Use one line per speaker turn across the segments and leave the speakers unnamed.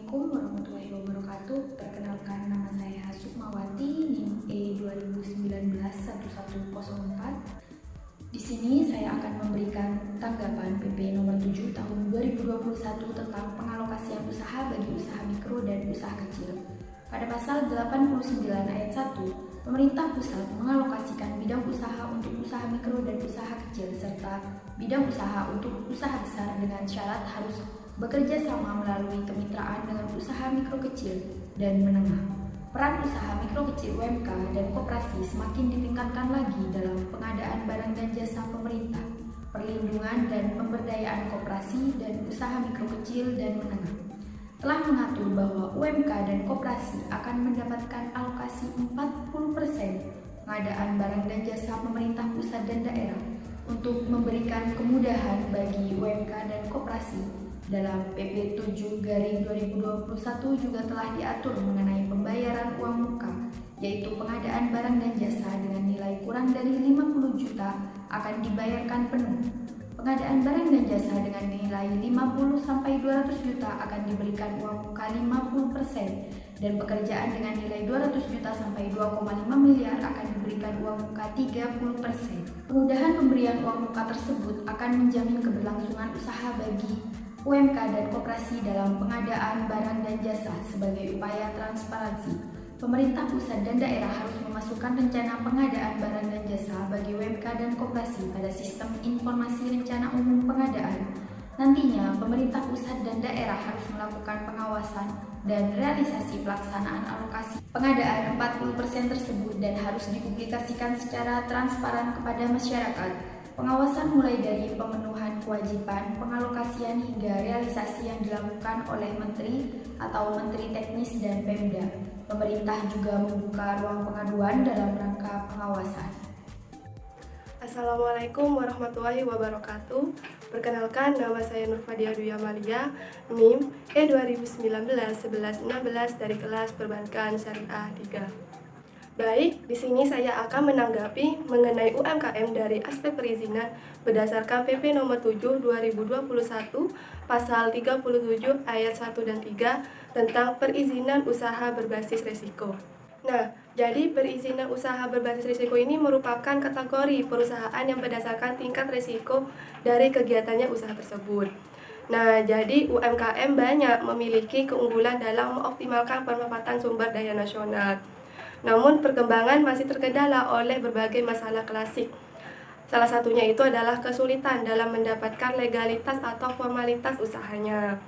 Assalamualaikum warahmatullahi wabarakatuh. Perkenalkan, nama saya Sukmawati, NIM E2019-1104. Di sini saya akan memberikan tanggapan PP nomor 7 tahun 2021 tentang pengalokasian usaha bagi usaha mikro dan usaha kecil. Pada pasal 89 ayat 1, pemerintah pusat mengalokasikan bidang usaha untuk usaha mikro dan usaha kecil serta bidang usaha untuk usaha besar dengan syarat harus bekerja sama melalui kemitraan dengan usaha mikro kecil dan menengah. Peran usaha mikro kecil UMK dan koperasi semakin ditingkatkan lagi dalam pengadaan barang dan jasa pemerintah, perlindungan dan pemberdayaan koperasi dan usaha mikro kecil dan menengah. Telah mengatur bahwa UMK dan koperasi akan mendapatkan alokasi 40% pengadaan barang dan jasa pemerintah pusat dan daerah untuk memberikan kemudahan bagi UMK dan koperasi. Dalam PP 7/2021 juga telah diatur mengenai pembayaran uang muka, yaitu pengadaan barang dan jasa dengan nilai kurang dari 50 juta akan dibayarkan penuh. Pengadaan barang dan jasa dengan nilai 50-200 juta akan diberikan uang muka 50%, dan pekerjaan dengan nilai 200 juta sampai 2,5 miliar akan diberikan uang muka 30%. Kemudahan pemberian uang muka tersebut akan menjamin keberlangsungan usaha bagi UMK dan koperasi dalam pengadaan barang dan jasa. Sebagai upaya transparansi, pemerintah pusat dan daerah harus memasukkan rencana pengadaan barang dan jasa bagi UMK dan koperasi pada sistem informasi rencana umum pengadaan. Nantinya, pemerintah pusat dan daerah harus melakukan pengawasan dan realisasi pelaksanaan alokasi pengadaan 40% tersebut dan harus dipublikasikan secara transparan kepada masyarakat. Pengawasan mulai dari pemenuhan kewajiban pengalokasian hingga realisasi yang dilakukan oleh Menteri atau Menteri Teknis dan Pemda. Pemerintah juga membuka ruang pengaduan dalam rangka pengawasan.
Assalamualaikum warahmatullahi wabarakatuh. Perkenalkan, nama saya Nurfadia Dwi Amalia, NIM E2019-1116 dari kelas Perbankan Syariah 3. Baik, di sini saya akan menanggapi mengenai UMKM dari aspek perizinan berdasarkan PP nomor 7 2021 pasal 37 ayat 1 dan 3 tentang perizinan usaha berbasis risiko. Nah, jadi perizinan usaha berbasis risiko ini merupakan kategori perusahaan yang berdasarkan tingkat risiko dari kegiatannya usaha tersebut. Nah, jadi UMKM banyak memiliki keunggulan dalam mengoptimalkan pemanfaatan sumber daya nasional. Namun perkembangan masih terkendala oleh berbagai masalah klasik. Salah satunya itu adalah kesulitan dalam mendapatkan legalitas atau formalitas usahanya.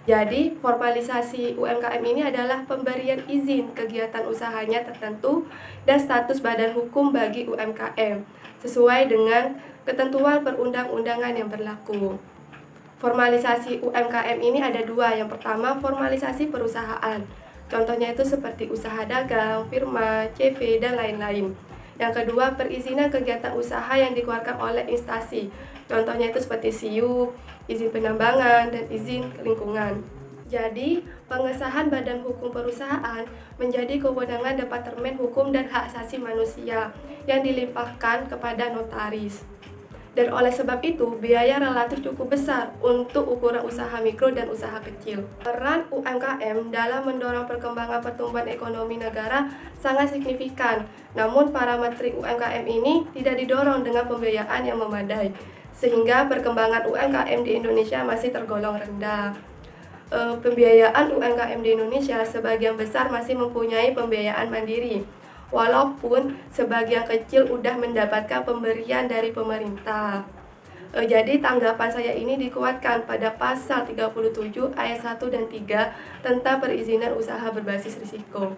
Jadi, formalisasi UMKM ini adalah pemberian izin kegiatan usahanya tertentu dan status badan hukum bagi UMKM sesuai dengan ketentuan perundang-undangan yang berlaku. Formalisasi UMKM ini ada dua. Yang pertama, formalisasi perusahaan. Contohnya itu seperti usaha dagang, firma, CV, dan lain-lain. Yang kedua, perizinan kegiatan usaha yang dikeluarkan oleh instansi. Contohnya itu seperti SIUP, izin penambangan, dan izin lingkungan. Jadi, pengesahan badan hukum perusahaan menjadi kewenangan Departemen Hukum dan Hak Asasi Manusia yang dilimpahkan kepada notaris. Dan oleh sebab itu, biaya relatif cukup besar untuk ukuran usaha mikro dan usaha kecil. Peran UMKM dalam mendorong perkembangan pertumbuhan ekonomi negara sangat signifikan. Namun, para menteri UMKM ini tidak didorong dengan pembiayaan yang memadai, sehingga perkembangan UMKM di Indonesia masih tergolong rendah. Pembiayaan UMKM di Indonesia sebagian besar masih mempunyai pembiayaan mandiri, walaupun sebagian kecil sudah mendapatkan pemberian dari pemerintah. Jadi tanggapan saya ini dikuatkan pada pasal 37 ayat 1 dan 3 tentang perizinan usaha berbasis risiko.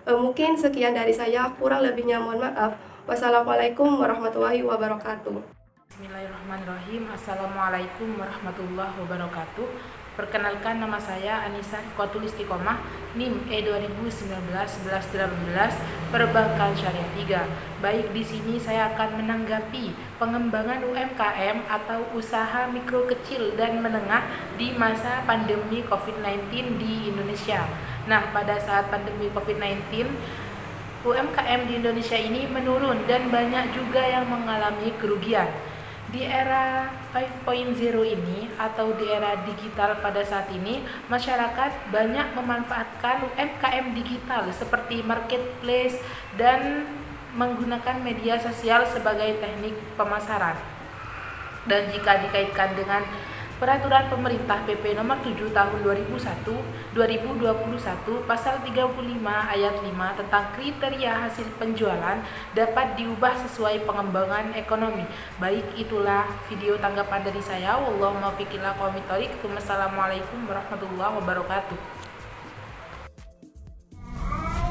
Mungkin sekian dari saya, kurang lebihnya mohon maaf. Wassalamualaikum warahmatullahi wabarakatuh.
Bismillahirrahmanirrahim. Assalamualaikum warahmatullahi wabarakatuh. Perkenalkan, nama saya Anissa Rifqatul Istiqomah, NIM E2019-1118 Perbankan Syariah 3. Baik, di sini saya akan menanggapi pengembangan UMKM atau usaha mikro kecil dan menengah di masa pandemi COVID-19 di Indonesia. Nah, pada saat pandemi COVID-19, UMKM di Indonesia ini menurun dan banyak juga yang mengalami kerugian. Di era 5.0 ini atau di era digital pada saat ini, masyarakat banyak memanfaatkan UMKM digital seperti marketplace dan menggunakan media sosial sebagai teknik pemasaran. Dan jika dikaitkan dengan Peraturan Pemerintah PP Nomor 7 Tahun 2021 Pasal 35 Ayat 5 tentang kriteria hasil penjualan dapat diubah sesuai pengembangan ekonomi. Baik, itulah video tanggapan dari saya. Wallahu muwaffiq ila aqwamit thoriq. Wassalamualaikum warahmatullahi wabarakatuh.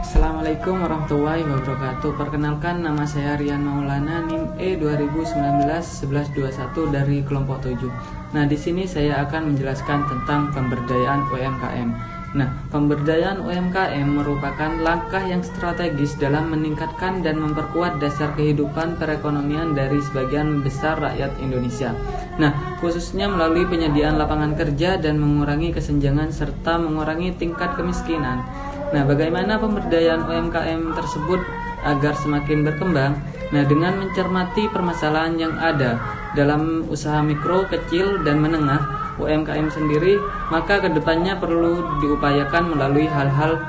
Assalamualaikum warahmatullahi wabarakatuh. Perkenalkan, nama saya Rian Maulana, NIM E 2019-1121 dari kelompok 7. Nah, di sini saya akan menjelaskan tentang pemberdayaan UMKM. Nah, pemberdayaan UMKM merupakan langkah yang strategis dalam meningkatkan dan memperkuat dasar kehidupan perekonomian dari sebagian besar rakyat Indonesia. Nah, khususnya melalui penyediaan lapangan kerja dan mengurangi kesenjangan serta mengurangi tingkat kemiskinan. Nah, bagaimana pemberdayaan UMKM tersebut agar semakin berkembang? Nah, dengan mencermati permasalahan yang ada dalam usaha mikro, kecil, dan menengah UMKM sendiri, maka kedepannya perlu diupayakan melalui hal-hal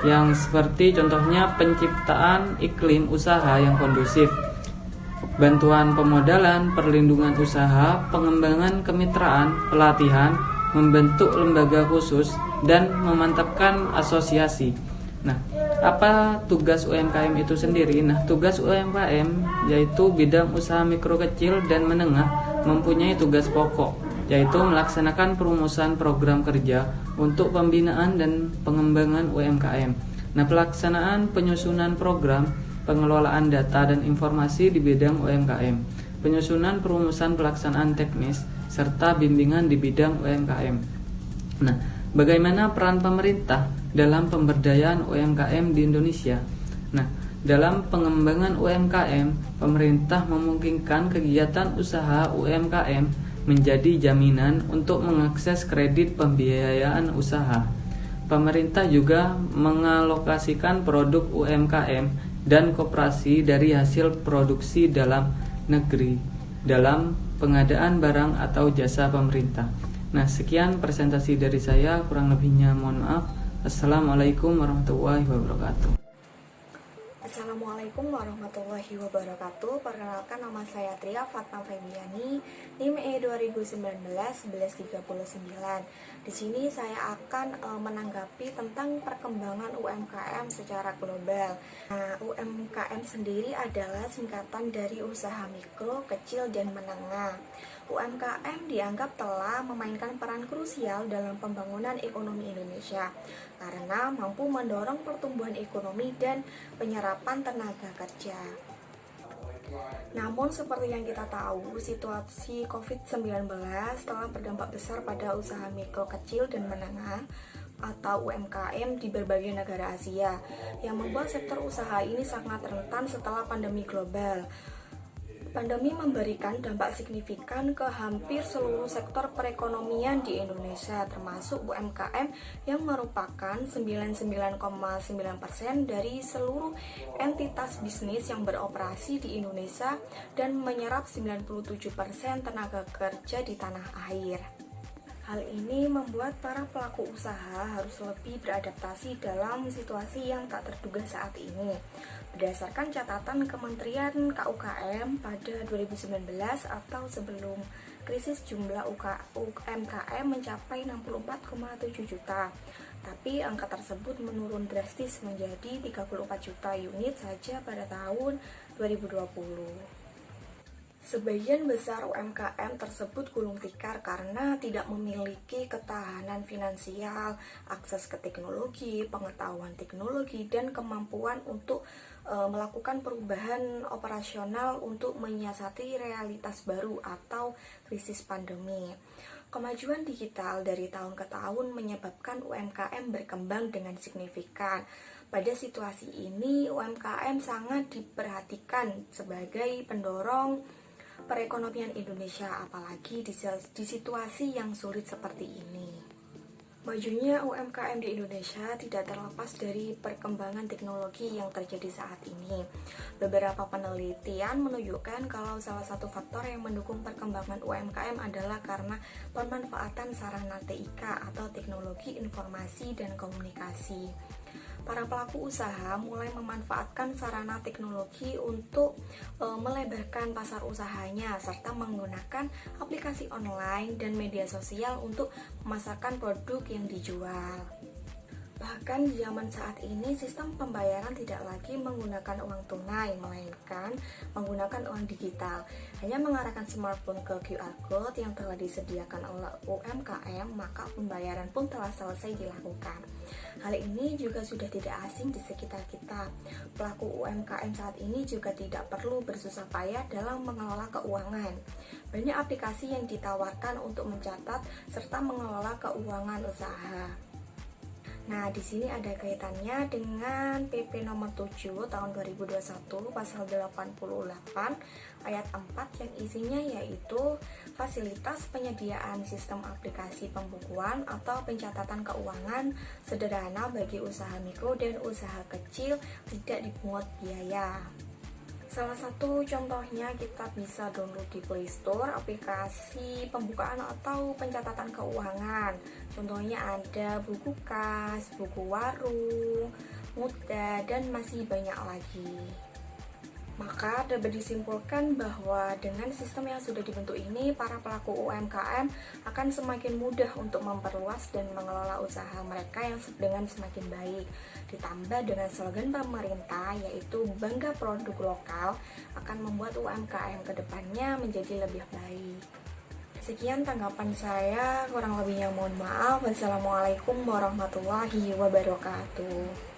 yang seperti contohnya penciptaan iklim usaha yang kondusif, bantuan pemodalan, perlindungan usaha, pengembangan kemitraan, pelatihan, membentuk lembaga khusus, dan memantapkan asosiasi. Nah, apa tugas UMKM itu sendiri? Nah, tugas UMKM yaitu bidang usaha mikro, kecil, dan menengah mempunyai tugas pokok, yaitu melaksanakan perumusan program kerja untuk pembinaan dan pengembangan UMKM. Nah, pelaksanaan penyusunan program pengelolaan data dan informasi di bidang UMKM, penyusunan perumusan pelaksanaan teknis, serta bimbingan di bidang UMKM. Nah, bagaimana peran pemerintah dalam pemberdayaan UMKM di Indonesia? Nah, dalam pengembangan UMKM, pemerintah memungkinkan kegiatan usaha UMKM menjadi jaminan untuk mengakses kredit pembiayaan usaha. Pemerintah juga mengalokasikan produk UMKM dan koperasi dari hasil produksi dalam negeri dalam pengadaan barang atau jasa pemerintah. Nah, sekian presentasi dari saya, kurang lebihnya mohon maaf. Assalamualaikum warahmatullahi wabarakatuh.
Assalamualaikum warahmatullahi wabarakatuh. Perkenalkan, nama saya Tria Fatma Febiani, NIM E 2019-1139. Di sini saya akan menanggapi tentang perkembangan UMKM secara global. Nah, UMKM sendiri adalah singkatan dari usaha mikro, kecil, dan menengah. UMKM dianggap telah memainkan peran krusial dalam pembangunan ekonomi Indonesia karena mampu mendorong pertumbuhan ekonomi dan penyerapan tenaga kerja. Namun seperti yang kita tahu, situasi COVID-19 telah berdampak besar pada usaha mikro, kecil, dan menengah atau UMKM di berbagai negara Asia yang membuat sektor usaha ini sangat rentan setelah pandemi global. Pandemi memberikan dampak signifikan ke hampir seluruh sektor perekonomian di Indonesia, termasuk UMKM yang merupakan 99,9% dari seluruh entitas bisnis yang beroperasi di Indonesia dan menyerap 97% tenaga kerja di tanah air. Hal ini membuat para pelaku usaha harus lebih beradaptasi dalam situasi yang tak terduga saat ini. Berdasarkan catatan Kementerian KUKM pada 2019 atau sebelum krisis, jumlah UMKM mencapai 64,7 juta. Tapi angka tersebut menurun drastis menjadi 34 juta unit saja pada tahun 2020. Sebagian besar UMKM tersebut gulung tikar karena tidak memiliki ketahanan finansial, akses ke teknologi, pengetahuan teknologi, dan kemampuan untuk melakukan perubahan operasional untuk menyiasati realitas baru atau krisis pandemi. Kemajuan digital dari tahun ke tahun menyebabkan UMKM berkembang dengan signifikan. Pada situasi ini, UMKM sangat diperhatikan sebagai pendorong perekonomian Indonesia, apalagi di situasi yang sulit seperti ini. Majunya UMKM di Indonesia tidak terlepas dari perkembangan teknologi yang terjadi saat ini. Beberapa penelitian menunjukkan kalau salah satu faktor yang mendukung perkembangan UMKM adalah karena pemanfaatan sarana TIK atau teknologi informasi dan komunikasi. Para pelaku usaha mulai memanfaatkan sarana teknologi untuk melebarkan pasar usahanya serta menggunakan aplikasi online dan media sosial untuk memasarkan produk yang dijual. Bahkan di zaman saat ini sistem pembayaran tidak lagi menggunakan uang tunai, melainkan menggunakan uang digital. Hanya mengarahkan smartphone ke QR code yang telah disediakan oleh UMKM, maka pembayaran pun telah selesai dilakukan. Hal ini juga sudah tidak asing di sekitar kita. Pelaku UMKM saat ini juga tidak perlu bersusah payah dalam mengelola keuangan. Banyak aplikasi yang ditawarkan untuk mencatat serta mengelola keuangan usaha. Nah, di sini ada kaitannya dengan PP nomor 7 tahun 2021 pasal 88 ayat 4 yang isinya yaitu fasilitas penyediaan sistem aplikasi pembukuan atau pencatatan keuangan sederhana bagi usaha mikro dan usaha kecil tidak dipungut biaya. Salah satu contohnya kita bisa download di Play Store aplikasi pembukaan atau pencatatan keuangan. Contohnya ada buku kas, buku warung, mudah, dan masih banyak lagi. Maka dapat disimpulkan bahwa dengan sistem yang sudah dibentuk ini, para pelaku UMKM akan semakin mudah untuk memperluas dan mengelola usaha mereka yang dengan semakin baik. Ditambah dengan slogan pemerintah yaitu bangga produk lokal akan membuat UMKM kedepannya menjadi lebih baik. Sekian tanggapan saya, kurang lebihnya mohon maaf. Wassalamualaikum warahmatullahi wabarakatuh.